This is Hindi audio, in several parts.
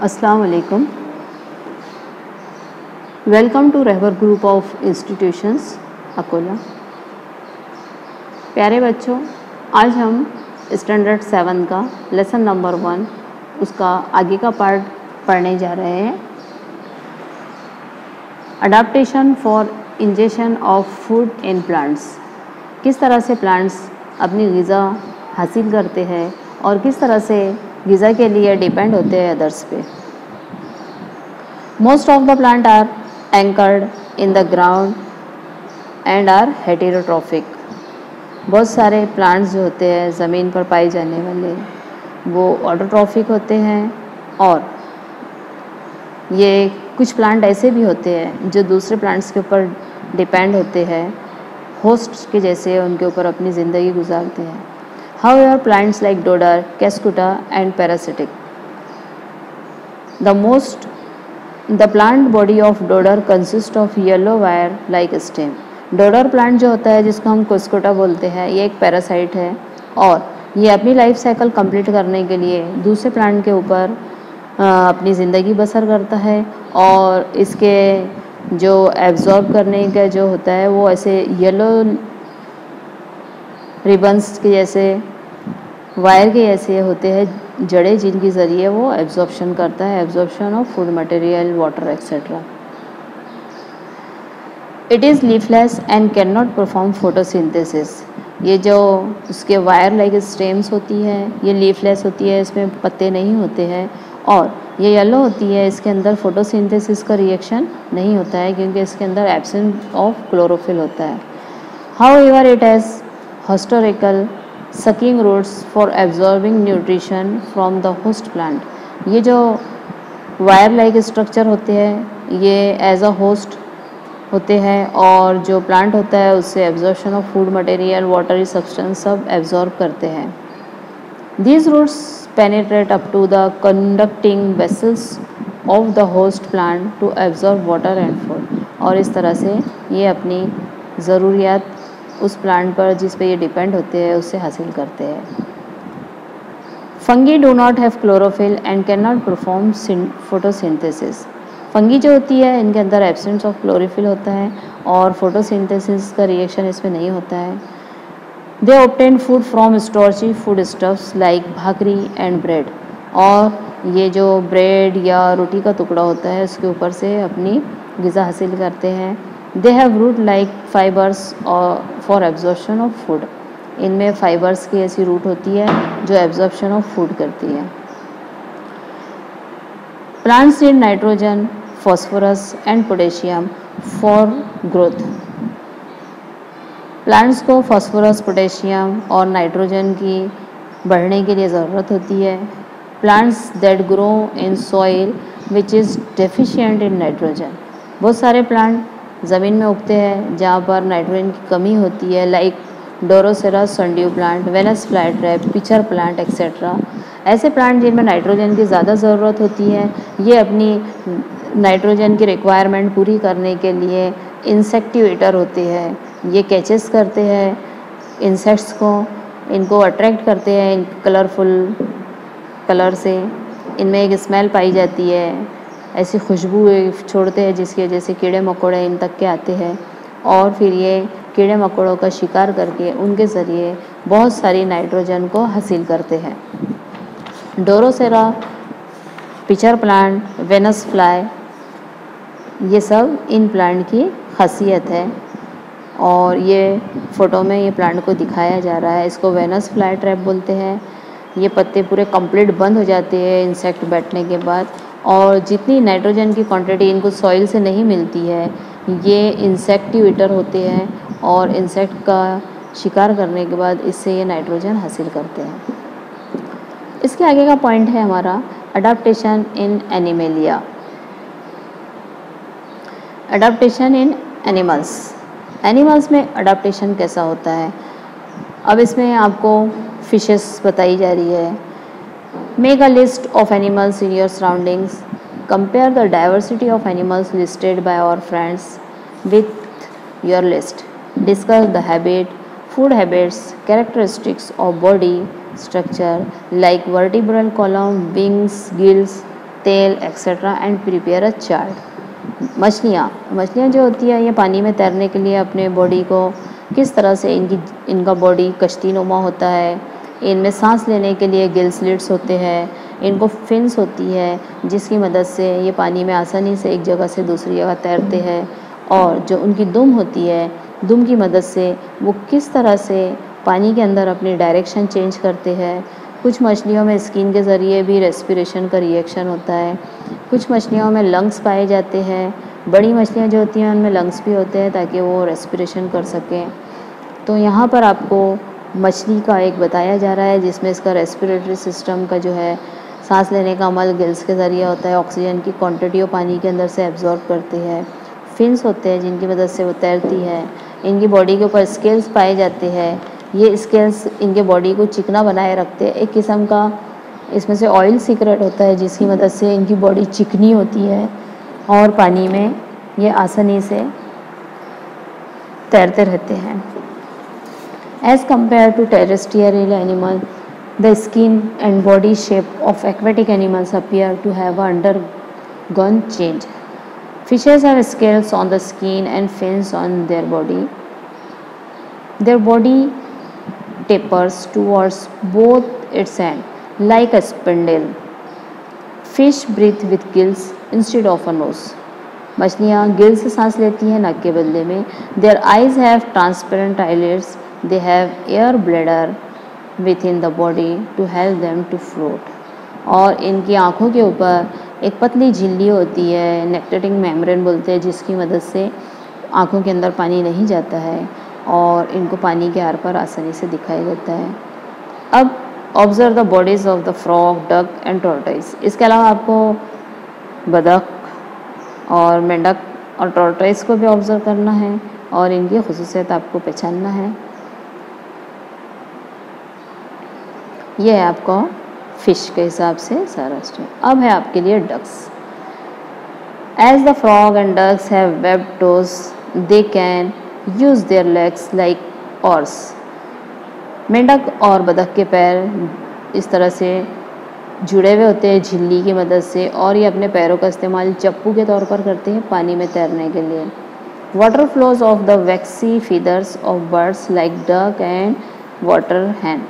अस्सलाम वालेकुम। Welcome to Rahbar group of institutions Akola. प्यारे बच्चों, आज हम स्टैंडर्ड 7 का लेसन नंबर 1 उसका आगे का पार्ट पढ़ने जा रहे हैं। Adaptation for injection of food in plants. किस तरह से प्लांट्स अपनी ग़िज़ा हासिल करते हैं और किस तरह से ग़िज़ा के लिए डिपेंड होते हैं अदर्स पे। Most of the plant are anchored in the ground and are heterotrophic. बहुत सारे प्लांट्स जो होते हैं ज़मीन पर पाए जाने वाले वो ऑटोट्रॉफिक होते हैं, और ये कुछ प्लांट ऐसे भी होते हैं जो दूसरे प्लांट्स के ऊपर डिपेंड होते हैं, होस्ट के जैसे उनके ऊपर अपनी ज़िंदगी गुजारते हैं। However, plants like dodder, cascuta and parasitic. The plant body of dodder consists of yellow wire-like stem. Dodder plant जो होता है जिसको हम कैस्कुटा बोलते हैं, ये एक पैरासाइट है और ये अपनी लाइफ साइकिल कंप्लीट करने के लिए दूसरे प्लांट के ऊपर अपनी ज़िंदगी बसर करता है, और इसके जो एब्जॉर्ब करने का जो होता है वो ऐसे येलो रिबन्स के जैसे वायर के ऐसे होते हैं जड़ें, जिनके ज़रिए वो एब्जॉर्प्शन करता है, absorption of food material, water etcetera. It is leafless and can not perform photosynthesis. ये जो उसके वायर लाइक स्टेम्स होती है ये लीफलेस होती है, इसमें पत्ते नहीं होते हैं, और ये येलो होती है। इसके अंदर फोटोसिंथेसिस का रिएक्शन नहीं होता है क्योंकि इसके अंदर एब्सेंस ऑफ क्लोरोफिल होता है। However it has historical sucking roots for absorbing nutrition from the host plant. ये जो वायर लाइक स्ट्रक्चर होते हैं ये एज अ होस्ट होते हैं, और जो प्लांट होता है उससे absorption of food material, watery substance सब एब्जॉर्ब करते हैं। These roots penetrate up to the conducting vessels of the host plant to absorb water and food, और इस तरह से ये अपनी ज़रूरियात उस प्लांट पर जिस पे ये डिपेंड होते हैं उससे हासिल करते हैं। Fungi do not have chlorophyll and can not perform photosynthesis. Fungi जो होती है इनके अंदर एब्सेंस ऑफ क्लोरोफिल होता है और फोटोसिंथेसिस का रिएक्शन इसमें नहीं होता है। They obtain food from starchy food stuffs like bhakri and bread, और ये जो ब्रेड या रोटी का टुकड़ा होता है उसके ऊपर से अपनी ग़िज़ा हासिल करते हैं। They have root like fibres for absorption of food. इनमें फाइबर्स की ऐसी रूट होती है जो एब्जॉर्प्शन ऑफ फूड करती है। Plants need nitrogen, phosphorus and potassium for growth. Plants को फॉस्फोरस, पोटेशियम और नाइट्रोजन की बढ़ने के लिए ज़रूरत होती है। Plants that grow in soil which is deficient in nitrogen. बहुत सारे प्लांट ज़मीन में उगते हैं जहाँ पर नाइट्रोजन की कमी होती है, like drosera sundew plant, Venus flytrap, pitcher plant etcetera. ऐसे प्लांट जिनमें नाइट्रोजन की ज़्यादा ज़रूरत होती है, ये अपनी नाइट्रोजन की रिक्वायरमेंट पूरी करने के लिए इंसेक्टिव ईटर होते हैं। ये कैचेस करते हैं इंसेक्ट्स को, इनको अट्रैक्ट करते हैं इन कलरफुल कलर से। इनमें एक स्मेल पाई जाती है, ऐसी खुशबू छोड़ते हैं जिसकी वजह से कीड़े मकोड़े इन तक के आते हैं, और फिर ये कीड़े मकोड़ों का शिकार करके उनके ज़रिए बहुत सारी नाइट्रोजन को हासिल करते हैं। डोरोसेरा, पिचर प्लांट, वेनस फ्लाई, ये सब इन प्लांट की खासियत है, और ये फ़ोटो में ये प्लांट को दिखाया जा रहा है। इसको वेनस फ्लाई ट्रैप बोलते हैं। ये पत्ते पूरे कंप्लीट बंद हो जाते हैं इंसेक्ट बैठने के बाद, और जितनी नाइट्रोजन की क्वांटिटी इनको सॉइल से नहीं मिलती है, ये इंसेक्टिव ईटर होते हैं, और इंसेक्ट का शिकार करने के बाद इससे ये नाइट्रोजन हासिल करते हैं। इसके आगे का पॉइंट है हमारा अडाप्टेशन इन एनिमेलिया। अडाप्टेशन इन एनिमल्स। एनिमल्स में अडाप्टेशन कैसा होता है, अब इसमें आपको फिशेस बताई जा रही है। Make a list of animals in your surroundings. Compare the diversity of animals listed by our friends with your list. Discuss the food habits, characteristics of body structure like vertebral column, wings, gills, तेल etcetera and prepare a chart. मछलियाँ जो होती है ये पानी में तैरने के लिए अपने बॉडी को किस तरह से इनका बॉडी कश्ती नुमा होता है। इनमें सांस लेने के लिए गिल स्लिट्स होते हैं, इनको फिन्स होती है जिसकी मदद से ये पानी में आसानी से एक जगह से दूसरी जगह तैरते हैं। और जो उनकी दुम होती है, दुम की मदद से वो किस तरह से पानी के अंदर अपनी डायरेक्शन चेंज करते हैं। कुछ मछलियों में स्किन के ज़रिए भी रेस्पिरेशन का रिएक्शन होता है। कुछ मछलियों में लंग्स पाए जाते हैं। बड़ी मछलियाँ जो होती हैं उनमें लंग्स भी होते हैं ताकि वो रेस्पिरेशन कर सकें। तो यहाँ पर आपको मछली का एक बताया जा रहा है जिसमें इसका रेस्पिरेटरी सिस्टम का जो है सांस लेने का अमल गिल्स के ज़रिए होता है। ऑक्सीजन की क्वांटिटी वो पानी के अंदर से एब्जॉर्ब करती है। फिन्स होते हैं जिनकी मदद से वो तैरती है। इनकी बॉडी के ऊपर स्केल्स पाए जाते हैं। ये स्केल्स इनके बॉडी को चिकना बनाए रखते हैं। एक किस्म का इसमें से ऑयल सीक्रेट होता है जिसकी मदद से इनकी बॉडी चिकनी होती है और पानी में ये आसानी से तैरते रहते हैं। As compared to terrestrial animal, the skin and body shape of aquatic animals appear to have undergone change. Fishes have scales on the skin and fins on their body. Their body tapers towards both its ends, like a spindle. Fish breathe with gills instead of a nose. मछलियाँ गिल से सांस लेती हैं नाक के बदले में। Their eyes have transparent eyelids. They have air bladder within the body to help them to float. और इनकी आँखों के ऊपर एक पतली झिल्ली होती है, नेक्टेटिंग मेम्ब्रेन बोलते हैं, जिसकी मदद से आँखों के अंदर पानी नहीं जाता है और इनको पानी के आर पार आसानी से दिखाई देता है। अब observe the bodies of the frog, duck and tortoise. इसके अलावा आपको बतख और मेंढक और टॉर्टोइस को भी ऑब्जर्व करना है और इनकी खुसूसियत आपको पहचानना है। ये है आपको फिश के हिसाब से सारा स्टेप। अब है आपके लिए ducks. As the frog and ducks have webbed toes, they can use their legs like oars. मेंढक और बतख के पैर इस तरह से जुड़े हुए होते हैं झिल्ली की मदद से और ये अपने पैरों का इस्तेमाल चप्पू के तौर पर करते हैं पानी में तैरने के लिए। Water flows off the waxy feathers of birds like duck and water hen,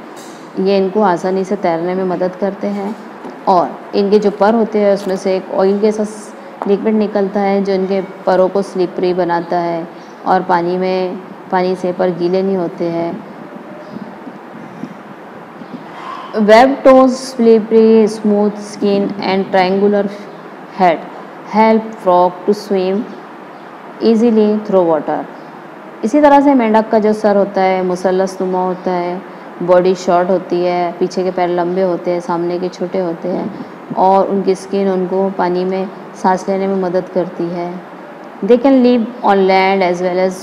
ये इनको आसानी से तैरने में मदद करते हैं। और इनके जो पर होते हैं उसमें से एक ऑयल के साथ लिक्विड निकलता है जो इनके परों को स्लिपरी बनाता है और पानी से पर गीले नहीं होते हैं। Web toes, slippery smooth skin and triangular head help frog to swim easily through water. इसी तरह से मेंढक का जो सर होता है मुसल्लस नुमा होता है, बॉडी शॉर्ट होती है, पीछे के पैर लंबे होते हैं, सामने के छोटे होते हैं और उनकी स्किन उनको पानी में सांस लेने में मदद करती है। They can live on land as well as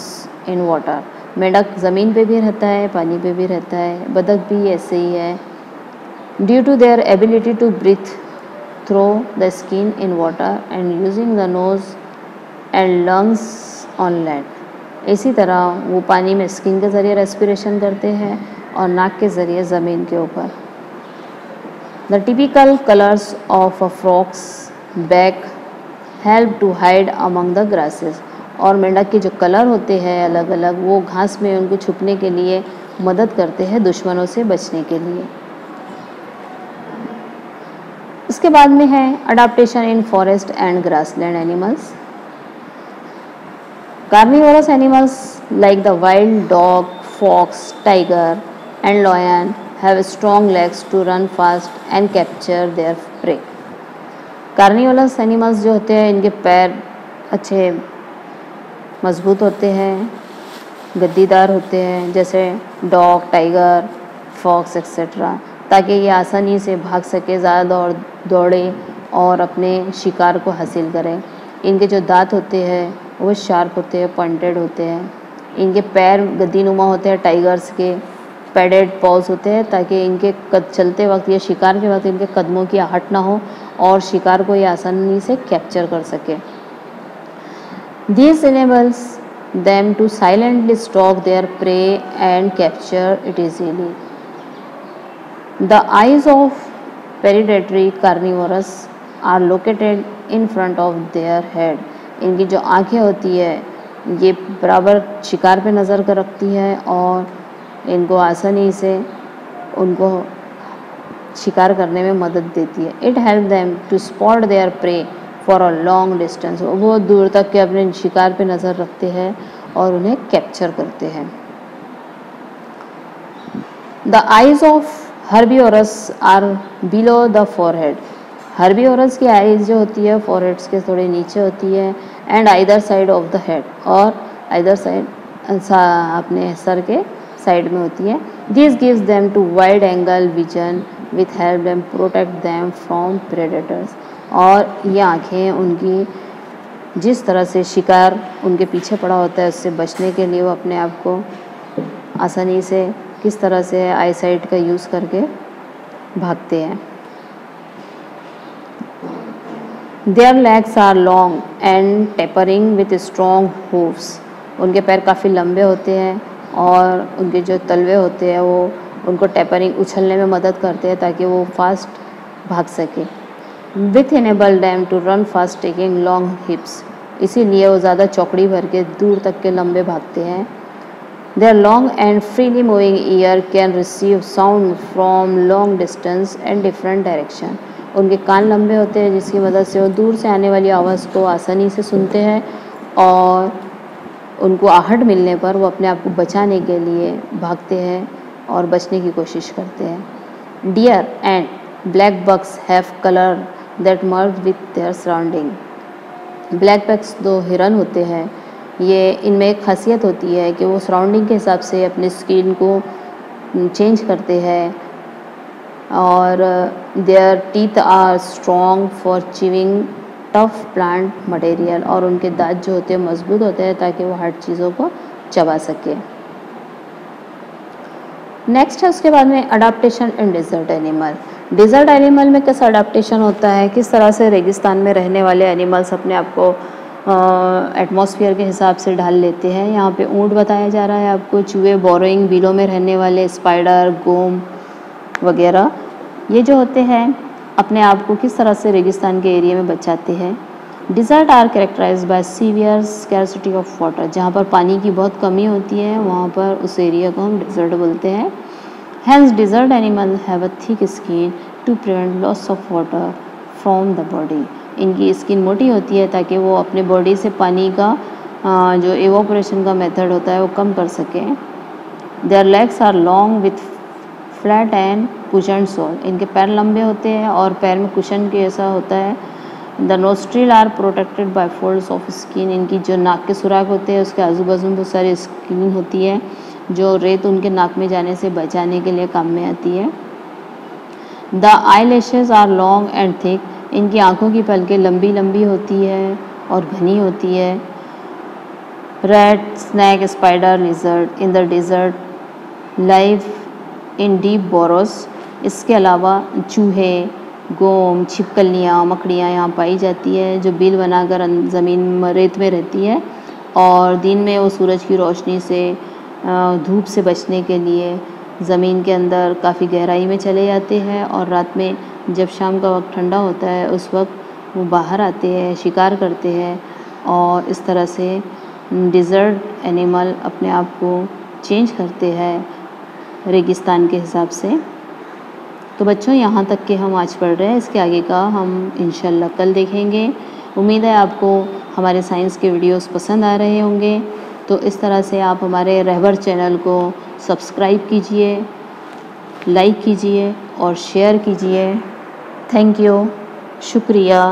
in water. मेंढक ज़मीन पे भी रहता है, पानी पे भी रहता है, बतख भी ऐसे ही है। Due to their ability to breathe through the skin in water and using the nose and lungs on land. इसी तरह वो पानी में स्किन के ज़रिए रेस्पिरेशन करते हैं और नाक के ज़रिए ज़मीन के ऊपर। The typical colours of a frog's back help to hide among the grasses. और मेंढक के जो कलर होते हैं अलग अलग, वो घास में उनको छुपने के लिए मदद करते हैं दुश्मनों से बचने के लिए। इसके बाद में है adaptation in forest and grassland animals. Carnivorous animals like the wild dog, fox, tiger and lion have strong legs to run fast and capture their prey. Carnivorous animals जो होते हैं इनके पैर अच्छे मजबूत होते हैं, गद्दीदार होते हैं, जैसे डॉग, टाइगर, फॉक्स एक्सेट्रा, ताकि ये आसानी से भाग सके, ज़्यादा दौड़े और अपने शिकार को हासिल करें। इनके जो दांत होते हैं वो शार्प होते हैं, पॉइंटेड होते हैं। इनके पैर गद्दीनुमा होते हैं, टाइगर्स के पैडेड पॉज होते हैं ताकि इनके चलते वक्त या शिकार के वक्त इनके कदमों की आहट ना हो और शिकार को ये आसानी से कैप्चर कर सके। This enables them to silently stalk their prey and capture it easily. The eyes of predatory carnivorous are located in front of their head. इनकी जो आँखें होती है ये बराबर शिकार पे नज़र कर रखती है और इनको आसानी से उनको शिकार करने में मदद देती है। It help them to spot their prey for a long distance. वो दूर तक के अपने शिकार पे नज़र रखते हैं और उन्हें कैप्चर करते हैं। The eyes of herbivorous are below the forehead. Herbivorous की आइज़ जो होती है फोरहेड्स के थोड़े नीचे होती है and either side of the head, और आइदर साइड अपने सर के साइड में होती है। This gives them to wide angle vision with help them protect them from predators. और ये आँखें उनकी जिस तरह से शिकार उनके पीछे पड़ा होता है उससे बचने के लिए वो अपने आप को आसानी से किस तरह से आई साइट का यूज़ करके भागते हैं। Their legs are long and tapering with strong hooves. उनके पैर काफ़ी लंबे होते हैं और उनके जो तलवे होते हैं वो उनको टेपरिंग उछलने में मदद करते हैं ताकि वो फास्ट भाग सके। With enable them to run fast taking long hips. इसीलिए वो ज़्यादा चौकड़ी भर के दूर तक के लंबे भागते हैं। Their long and freely moving ear can receive sound from long distance and different direction. उनके कान लंबे होते हैं जिसकी मदद से वो दूर से आने वाली आवाज़ को आसानी से सुनते हैं और उनको आहट मिलने पर वो अपने आप को बचाने के लिए भागते हैं और बचने की कोशिश करते हैं। Deer and black bucks have colour that merge with their surrounding. Black bucks दो हिरन होते हैं, ये इनमें एक खासियत होती है कि वो सराउंडिंग के हिसाब से अपने स्किन को चेंज करते हैं और their teeth are strong for chewing tough plant material. और उनके दांत जो होते हैं मजबूत होते हैं ताकि वो हार्ड चीज़ों को चबा सके। नेक्स्ट है उसके बाद में अडाप्टेशन इन डिजर्ट एनिमल। डिजर्ट एनिमल में कैसा अडाप्टेशन होता है, किस तरह से रेगिस्तान में रहने वाले एनिमल्स अपने आप को एटमॉस्फेयर के हिसाब से ढाल लेते हैं। यहाँ पे ऊँट बताया जा रहा है आपको, चूहे, बोरोइंग बिलों में रहने वाले, स्पाइडर, गोम वगैरह, ये जो होते हैं अपने आप को किस तरह से रेगिस्तान के एरिया में बचाते हैं। Desert are characterised by severe scarcity of water. जहाँ पर पानी की बहुत कमी होती है वहाँ पर उस एरिया को हम डिज़र्ट बोलते हैं। Hence desert animal have a thick skin to prevent loss of water from the body. इनकी स्किन मोटी होती है ताकि वो अपने बॉडी से पानी का जो एवोपरेशन का मेथड होता है वो कम कर सकें। Their legs are long with flat and cushion sole. इनके पैर लंबे होते हैं और पैर में कुशन के ऐसा होता है। The nostril are protected by folds of skin. इनकी जो नाक के सुराख होते हैं उसके आजू बाजू में बहुत सारी स्किन होती है जो रेत उनके नाक में जाने से बचाने के लिए काम में आती है। The eye lashes are long and thick. इनकी आँखों की पलकें लंबी लंबी होती है और घनी होती है। Rat, snake, spider, lizard in the desert live in deep burrows. इसके अलावा चूहे, गोम, छिपकलियाँ, मकड़ियाँ यहाँ पाई जाती है जो बिल बनाकर ज़मीन रेत में रहती है और दिन में वो सूरज की रोशनी से धूप से बचने के लिए ज़मीन के अंदर काफ़ी गहराई में चले जाते हैं और रात में जब शाम का वक्त ठंडा होता है उस वक्त वो बाहर आते हैं, शिकार करते हैं और इस तरह से डिज़र्ट एनिमल अपने आप को चेंज करते हैं रेगिस्तान के हिसाब से। तो बच्चों यहाँ तक के हम आज पढ़ रहे हैं, इसके आगे का हम इंशाल्लाह कल देखेंगे। उम्मीद है आपको हमारे साइंस के वीडियोस पसंद आ रहे होंगे। तो इस तरह से आप हमारे रहबर चैनल को सब्सक्राइब कीजिए, लाइक कीजिए और शेयर कीजिए। थैंक यू, शुक्रिया।